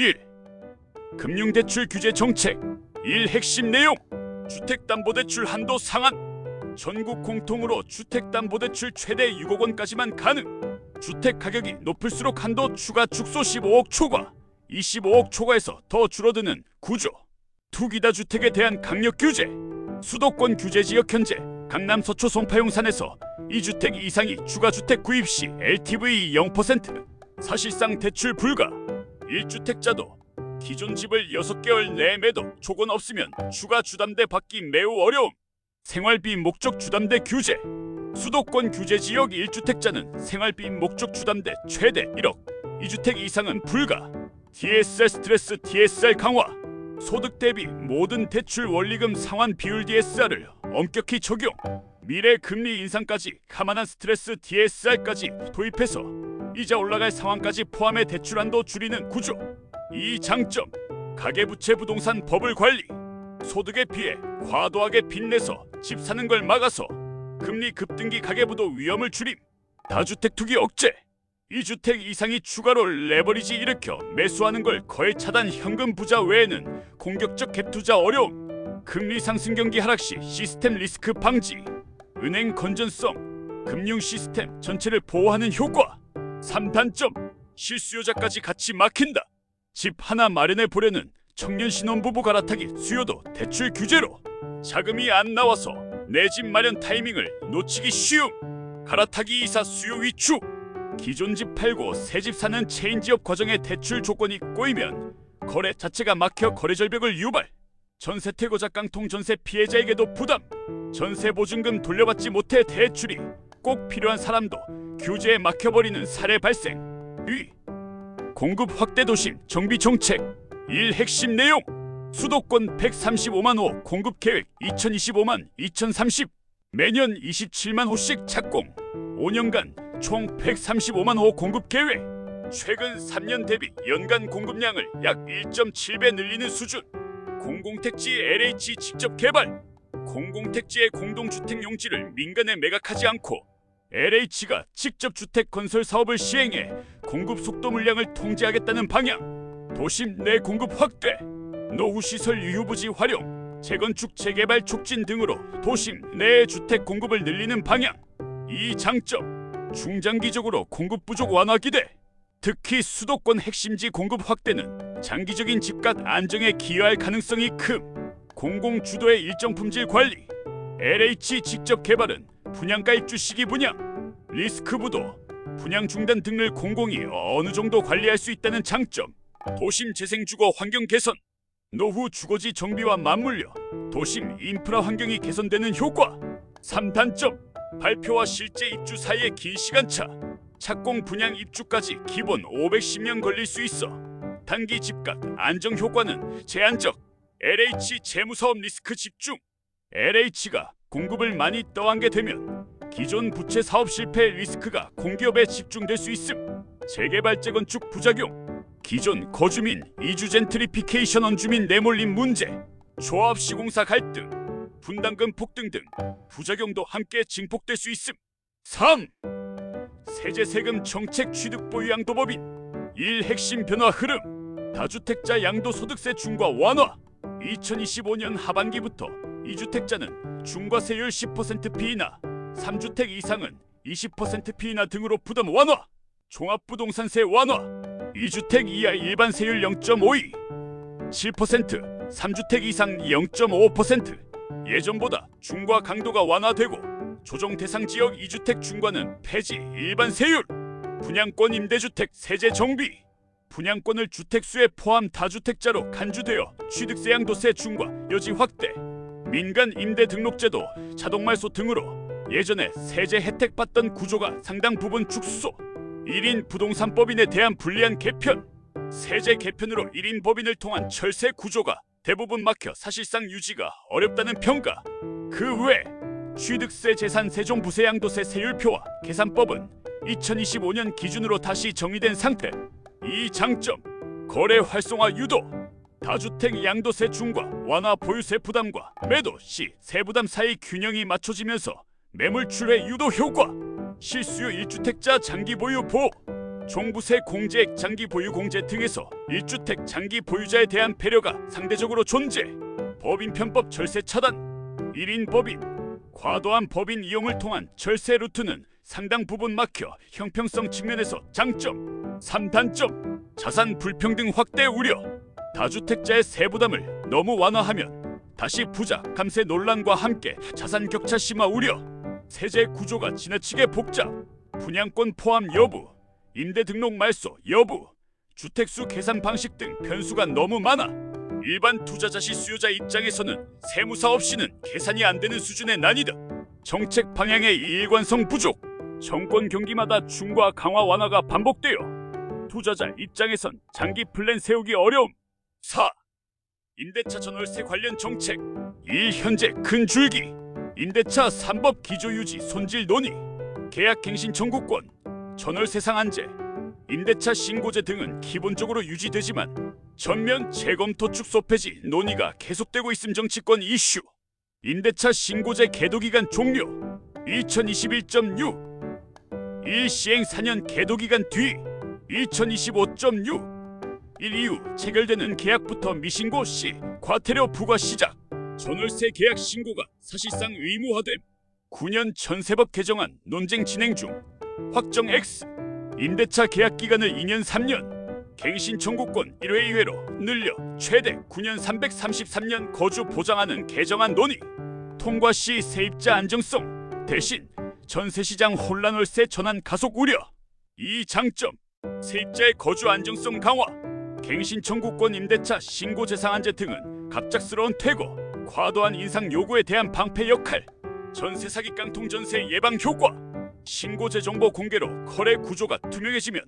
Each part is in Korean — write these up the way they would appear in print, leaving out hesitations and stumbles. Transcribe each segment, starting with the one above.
1. 금융대출 규제 정책. 1. 핵심 내용. 주택담보대출 한도 상한. 전국 공통으로 주택담보대출 최대 6억 원까지만 가능. 주택 가격이 높을수록 한도 추가 축소 15억 초과, 25억 초과에서 더 줄어드는 구조. 투기다주택에 대한 강력 규제. 수도권 규제 지역 현재 강남 서초 송파용산에서 2주택 이상이 추가주택 구입 시 LTV 0%, 사실상 대출 불가. 1주택자도 기존 집을 6개월 내에 매도 조건 없으면 추가 주담대 받기 매우 어려움. 생활비 목적 주담대 규제. 수도권 규제 지역 1주택자는 생활비 목적 주담대 최대 1억, 2주택 이상은 불가. DSR 스트레스 DSR 강화. 소득 대비 모든 대출 원리금 상환 비율 DSR을 엄격히 적용. 미래 금리 인상까지 감안한 스트레스 DSR까지 도입해서 이자 올라갈 상황까지 포함해 대출 한도 줄이는 구조. 이 장점. 가계부채 부동산 버블 관리. 소득에 비해 과도하게 빚내서 집 사는 걸 막아서 금리 급등기 가계부도 위험을 줄임. 다주택 투기 억제. 2주택 이상이 추가로 레버리지 일으켜 매수하는 걸 거의 차단. 현금 부자 외에는 공격적 갭 투자 어려움. 금리 상승 경기 하락 시 시스템 리스크 방지. 은행 건전성. 금융 시스템 전체를 보호하는 효과. 3단점. 실수요자까지 같이 막힌다. 집 하나 마련해 보려는 청년 신혼부부 갈아타기 수요도 대출 규제로 자금이 안 나와서 내 집 마련 타이밍을 놓치기 쉬움. 갈아타기 이사 수요 위축. 기존 집 팔고 새 집 사는 체인지업 과정에 대출 조건이 꼬이면 거래 자체가 막혀 거래 절벽을 유발. 전세태고자 깡통 전세 피해자에게도 부담. 전세 보증금 돌려받지 못해 대출이 꼭 필요한 사람도 규제에 막혀버리는 사례 발생. 2. 공급 확대 도심 정비 정책. 1. 핵심 내용. 수도권 135만 호 공급 계획 2025만 2030. 매년 27만 호씩 착공. 5년간 총 135만 호 공급 계획. 최근 3년 대비 연간 공급량을 약 1.7배 늘리는 수준. 공공택지 LH 직접 개발. 공공택지의 공동주택 용지를 민간에 매각하지 않고 LH가 직접 주택 건설 사업을 시행해 공급 속도 물량을 통제하겠다는 방향. 도심 내 공급 확대. 노후시설 유휴부지 활용, 재건축 재개발 촉진 등으로 도심 내 주택 공급을 늘리는 방향. 이 장점. 중장기적으로 공급 부족 완화 기대. 특히 수도권 핵심지 공급 확대는 장기적인 집값 안정에 기여할 가능성이 큼. 공공 주도의 일정 품질 관리. LH 직접 개발은 분양가 입주 시기 분양, 리스크 부도, 분양 중단 등을 공공이 어느 정도 관리할 수 있다는 장점. 도심 재생 주거 환경 개선. 노후 주거지 정비와 맞물려 도심 인프라 환경이 개선되는 효과. 3단점. 발표와 실제 입주 사이의 긴 시간차. 착공 분양 입주까지 기본 510년 걸릴 수 있어 단기 집값 안정 효과는 제한적. LH 재무사업 리스크 집중. LH가 공급을 많이 떠안게 되면 기존 부채 사업 실패 리스크가 공기업에 집중될 수 있음. 재개발 재건축 부작용. 기존 거주민 이주 젠트리피케이션 원주민 내몰림 문제. 조합 시공사 갈등, 분담금 폭등 등 부작용도 함께 증폭될 수 있음. 3. 세제 세금 정책 취득 보유 양도법인. 1. 핵심 변화 흐름. 다주택자 양도소득세 중과 완화. 2025년 하반기부터 2주택자는 중과세율 10% 피이나, 3주택 이상은 20% 피이나 등으로 부담 완화. 종합부동산세 완화. 2주택 이하 일반 세율 0.52, 7%, 3주택 이상 0.5%. 예전보다 중과 강도가 완화되고 조정 대상 지역 2주택 중과는 폐지. 일반 세율. 분양권 임대주택 세제 정비. 분양권을 주택수에 포함 다주택자로 간주되어 취득세 양도세 중과 여지 확대. 민간 임대 등록제도 자동말소 등으로 예전에 세제 혜택 받던 구조가 상당 부분 축소. 1인 부동산법인에 대한 불리한 개편. 세제 개편으로 1인 법인을 통한 철세 구조가 대부분 막혀 사실상 유지가 어렵다는 평가. 그 외 취득세 재산 세종부세 양도세 세율표와 계산법은 2025년 기준으로 다시 정의된 상태. 이 장점. 거래 활성화 유도. 다주택 양도세 중과 완화 보유세 부담과 매도 시 세부담 사이 균형이 맞춰지면서 매물 출회 유도 효과. 실수요 1주택자 장기 보유 보호. 종부세 공제액 장기 보유 공제 등에서 1주택 장기 보유자에 대한 배려가 상대적으로 존재. 법인 편법 절세 차단. 1인 법인 과도한 법인 이용을 통한 절세 루트는 상당 부분 막혀 형평성 측면에서 장점. 3단점 자산 불평등 확대 우려. 다주택자의 세부담을 너무 완화하면 다시 부자 감세 논란과 함께 자산 격차 심화 우려. 세제 구조가 지나치게 복잡. 분양권 포함 여부, 임대 등록 말소 여부, 주택수 계산 방식 등 변수가 너무 많아 일반 투자자 시 수요자 입장에서는 세무사 없이는 계산이 안 되는 수준의 난이도. 정책 방향의 일관성 부족. 정권 경기마다 중과 강화 완화가 반복되어 투자자 입장에선 장기 플랜 세우기 어려움. 4. 임대차 전월세 관련 정책. 1. 현재 큰 줄기. 임대차 3법 기조 유지 손질 논의. 계약갱신 청구권, 전월세 상한제, 임대차 신고제 등은 기본적으로 유지되지만 전면 재검토 축소 폐지 논의가 계속되고 있음. 정치권 이슈. 임대차 신고제 계도기간 종료 2021.6. 1. 시행 4년 계도기간 뒤 2025.6. 1 이후 체결되는 계약부터 미신고 시 과태료 부과 시작. 전월세 계약 신고가 사실상 의무화됨. 9년 전세법 개정안 논쟁 진행 중. 확정 X. 임대차 계약 기간을 2년 3년. 갱신 청구권 1회 2회로 늘려 최대 9년 333년 거주 보장하는 개정안 논의. 통과 시 세입자 안정성 대신 전세시장 혼란 월세 전환 가속 우려. 이 장점 세입자의 거주 안정성 강화. 갱신 청구권 임대차 신고제 상한제 등은 갑작스러운 퇴거, 과도한 인상 요구에 대한 방패 역할. 전세 사기 깡통 전세 예방 효과. 신고제 정보 공개로 거래 구조가 투명해지면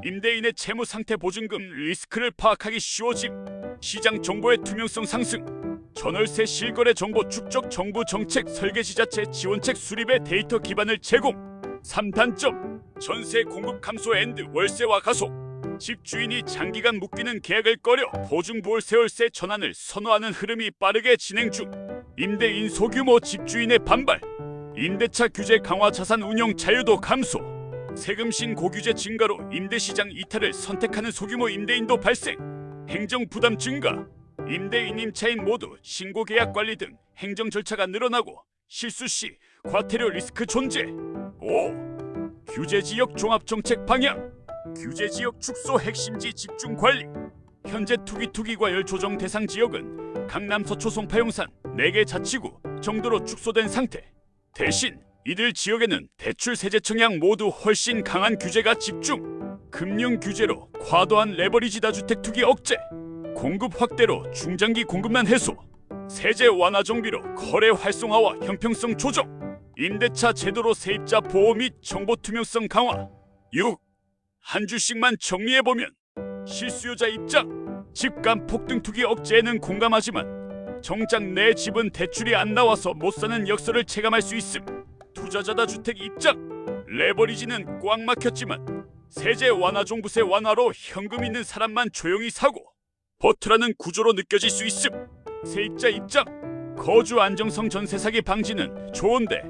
임대인의 채무 상태 보증금 리스크를 파악하기 쉬워짐. 시장 정보의 투명성 상승. 전월세 실거래 정보 축적 정부 정책 설계 지자체 지원책 수립의 데이터 기반을 제공. 3단점 전세 공급 감소 앤드 월세화 가속. 집주인이 장기간 묶이는 계약을 꺼려 보증부월 세월세 전환을 선호하는 흐름이 빠르게 진행 중. 임대인 소규모 집주인의 반발. 임대차 규제 강화 자산 운용 자유도 감소. 세금 신고 규제 증가로 임대시장 이탈을 선택하는 소규모 임대인도 발생. 행정 부담 증가. 임대인 임차인 모두 신고 계약 관리 등 행정 절차가 늘어나고 실수 시 과태료 리스크 존재. 5. 규제지역 종합정책 방향. 규제지역 축소 핵심지 집중 관리. 현재 투기과열 조정 대상 지역은 강남 서초 송파용산 4개 자치구 정도로 축소된 상태. 대신 이들 지역에는 대출 세제 청약 모두 훨씬 강한 규제가 집중. 금융 규제로 과도한 레버리지 다주택 투기 억제. 공급 확대로 중장기 공급난 해소. 세제 완화 정비로 거래 활성화와 형평성 조정. 임대차 제도로 세입자 보호 및 정보 투명성 강화. 6. 한 줄씩만 정리해보면 실수요자 입장. 집값 폭등 투기 억제에는 공감하지만 정작 내 집은 대출이 안 나와서 못 사는 역설을 체감할 수 있음. 투자자다 주택 입장. 레버리지는 꽉 막혔지만 세제 완화 종부세 완화로 현금 있는 사람만 조용히 사고 버트라는 구조로 느껴질 수 있음. 세입자 입장. 거주 안정성 전세 사기 방지는 좋은데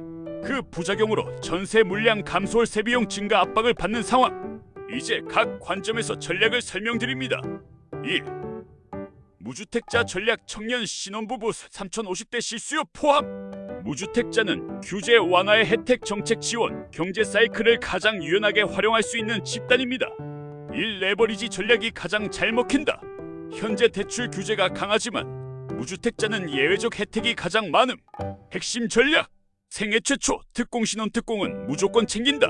그 부작용으로 전세 물량 감소 월세 비용 증가 압박을 받는 상황. 이제 각 관점에서 전략을 설명드립니다. 1. 무주택자 전략. 청년 신혼부부 3050대 실수요 포함. 무주택자는 규제 완화의 혜택 정책 지원 경제 사이클을 가장 유연하게 활용할 수 있는 집단입니다. 1. 레버리지 전략이 가장 잘 먹힌다. 현재 대출 규제가 강하지만 무주택자는 예외적 혜택이 가장 많음. 핵심 전략. 생애 최초 특공 신혼 특공은 무조건 챙긴다.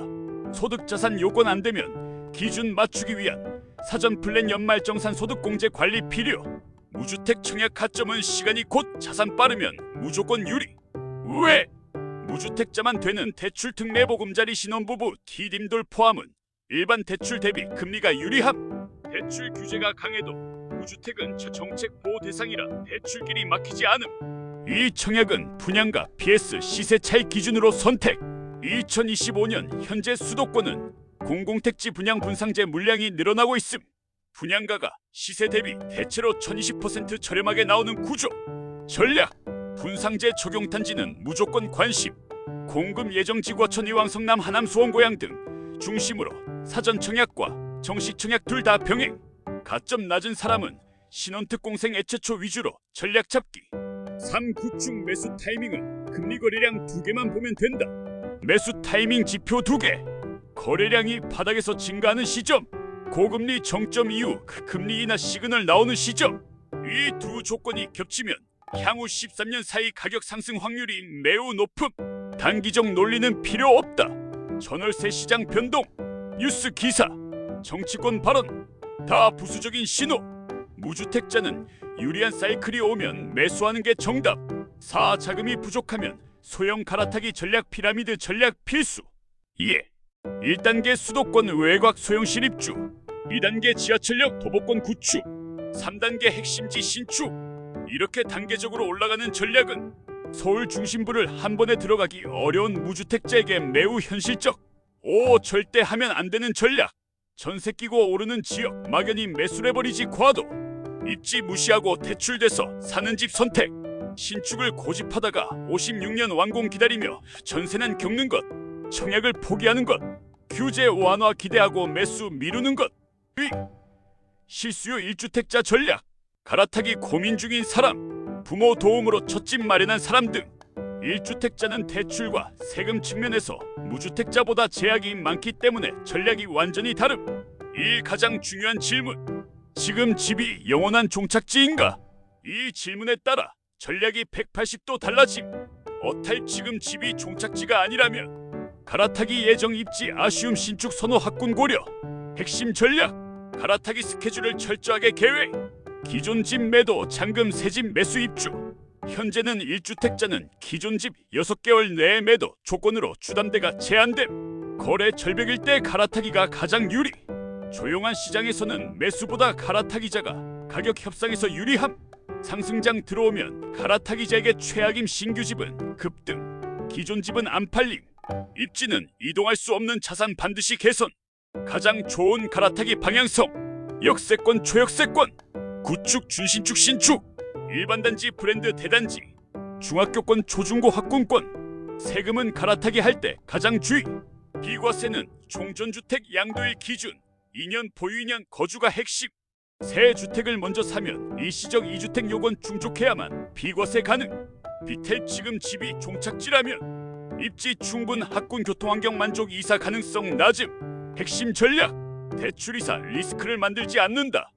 소득 자산 요건 안 되면 기준 맞추기 위한 사전 플랜 연말정산 소득 공제 관리 필요. 무주택 청약 가점은 시간이 곧 자산 빠르면 무조건 유리. 왜? 무주택자만 되는 대출 특례보금자리 신혼부부 디딤돌 포함은 일반 대출 대비 금리가 유리함. 대출 규제가 강해도 무주택은 정책 보호 대상이라 대출길이 막히지 않음. 이 청약은 분양가 BS 시세 차익 기준으로 선택. 2025년 현재 수도권은 공공택지 분양 분상제 물량이 늘어나고 있음. 분양가가 시세 대비 대체로 1020% 저렴하게 나오는 구조. 전략. 분상제 적용 단지는 무조건 관심. 공급 예정지구 어천 이왕 성남 하남 수원 고양 등 중심으로 사전 청약과 정시 청약 둘 다 병행. 가점 낮은 사람은 신혼특공생 애최초 위주로 전략 잡기. 3. 구축 매수 타이밍은 금리 거래량 2개만 보면 된다. 매수 타이밍 지표 2개. 거래량이 바닥에서 증가하는 시점, 고금리 정점 이후 금리 인하 시그널 나오는 시점. 이 두 조건이 겹치면 향후 13년 사이 가격 상승 확률이 매우 높음. 단기적 논리는 필요 없다. 전월세 시장 변동, 뉴스 기사, 정치권 발언 다 부수적인 신호. 무주택자는 유리한 사이클이 오면 매수하는 게 정답. 4. 자금이 부족하면 소형 갈아타기 전략 피라미드 전략 필수. 예. 1단계 수도권 외곽 소형 신입주, 2단계 지하철역 도보권 구축, 3단계 핵심지 신축. 이렇게 단계적으로 올라가는 전략은 서울 중심부를 한 번에 들어가기 어려운 무주택자에게 매우 현실적. 5. 절대 하면 안 되는 전략. 전세 끼고 오르는 지역 막연히 매수해버리지 과도. 입지 무시하고 대출돼서 사는 집 선택. 신축을 고집하다가 56년 완공 기다리며 전세난 겪는 것. 청약을 포기하는 것. 규제 완화 기대하고 매수 미루는 것. 실수요 1주택자 전략. 갈아타기 고민 중인 사람, 부모 도움으로 첫 집 마련한 사람 등 1주택자는 대출과 세금 측면에서 무주택자보다 제약이 많기 때문에 전략이 완전히 다름. 이 가장 중요한 질문. 지금 집이 영원한 종착지인가? 이 질문에 따라 전략이 180도 달라짐. 어탈 지금 집이 종착지가 아니라면 갈아타기 예정 입지 아쉬움 신축 선호 학군 고려. 핵심 전략. 갈아타기 스케줄을 철저하게 계획. 기존 집 매도 잔금 새집 매수 입주. 현재는 1주택자는 기존 집 6개월 내에 매도 조건으로 주담대가 제한됨. 거래 절벽일 때 갈아타기가 가장 유리. 조용한 시장에서는 매수보다 갈아타기자가 가격 협상에서 유리함. 상승장 들어오면 갈아타기자에게 최악임. 신규 집은 급등, 기존 집은 안 팔림. 입지는 이동할 수 없는 자산 반드시 개선. 가장 좋은 갈아타기 방향성. 역세권 초역세권, 구축 준신축 신축, 일반 단지 브랜드 대단지, 중학교권 초중고 학군권. 세금은 갈아타기 할 때 가장 주의. 비과세는 종전주택 양도일 기준, 2년 보유인연 거주가 핵심. 새 주택을 먼저 사면 일시적 2주택 요건 충족해야만 비과세 가능. 비텔 지금 집이 종착지라면 입지 충분 학군 교통환경 만족 이사 가능성 낮음. 핵심 전략. 대출이사 리스크를 만들지 않는다.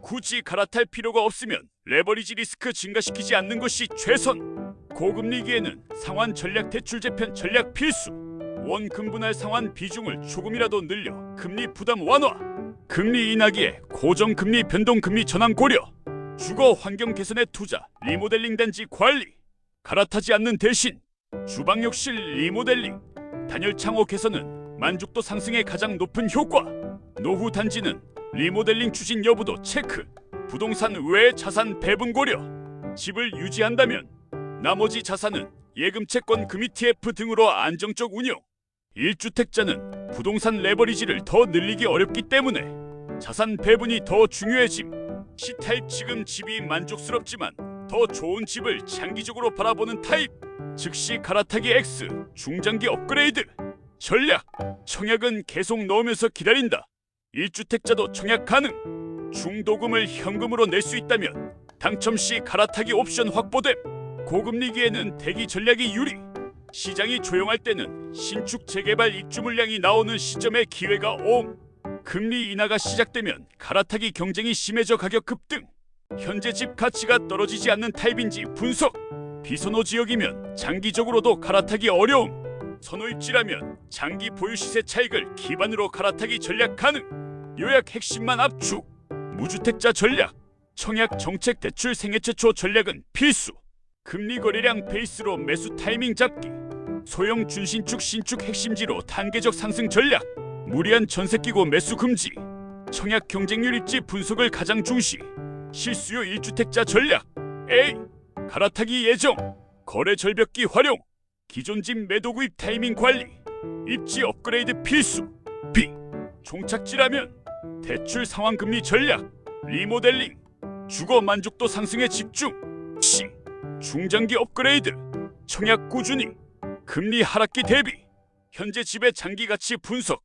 굳이 갈아탈 필요가 없으면 레버리지 리스크 증가시키지 않는 것이 최선. 고금리기에는 상환 전략 대출 재편 전략 필수. 원금 분할 상환 비중을 조금이라도 늘려 금리 부담 완화. 금리 인하기에 고정금리 변동금리 전환 고려. 주거 환경 개선에 투자 리모델링 단지 관리. 갈아타지 않는 대신 주방욕실 리모델링, 단열 창호 개선은 만족도 상승에 가장 높은 효과. 노후 단지는 리모델링 추진 여부도 체크. 부동산 외 자산 배분 고려. 집을 유지한다면 나머지 자산은 예금 채권 금 ETF 등으로 안정적 운용. 1주택자는 부동산 레버리지를 더 늘리기 어렵기 때문에 자산 배분이 더 중요해짐. C타입 지금 집이 만족스럽지만 더 좋은 집을 장기적으로 바라보는 타입. 즉시 갈아타기 X 중장기 업그레이드 전략. 청약은 계속 넣으면서 기다린다. 1주택자도 청약 가능. 중도금을 현금으로 낼 수 있다면 당첨 시 갈아타기 옵션 확보됨. 고금리기에는 대기 전략이 유리. 시장이 조용할 때는 신축 재개발 입주 물량이 나오는 시점에 기회가 옴. 금리 인하가 시작되면 갈아타기 경쟁이 심해져 가격 급등. 현재 집 가치가 떨어지지 않는 타입인지 분석. 비선호 지역이면 장기적으로도 갈아타기 어려움. 선호 입지라면 장기 보유 시세 차익을 기반으로 갈아타기 전략 가능. 요약 핵심만 압축. 무주택자 전략. 청약 정책 대출 생애 최초 전략은 필수. 금리 거래량 베이스로 매수 타이밍 잡기. 소형 준신축 신축 핵심지로 단계적 상승 전략. 무리한 전세 끼고 매수 금지. 청약 경쟁률 입지 분석을 가장 중시. 실수요 1주택자 전략. A. 갈아타기 예정. 거래 절벽기 활용. 기존 집 매도 구입 타이밍 관리. 입지 업그레이드 필수. B. 종착지라면 대출 상환 금리 전략. 리모델링. 주거 만족도 상승에 집중. C. 중장기 업그레이드. 청약 꾸준히. 금리 하락기 대비. 현재 집의 장기 가치 분석.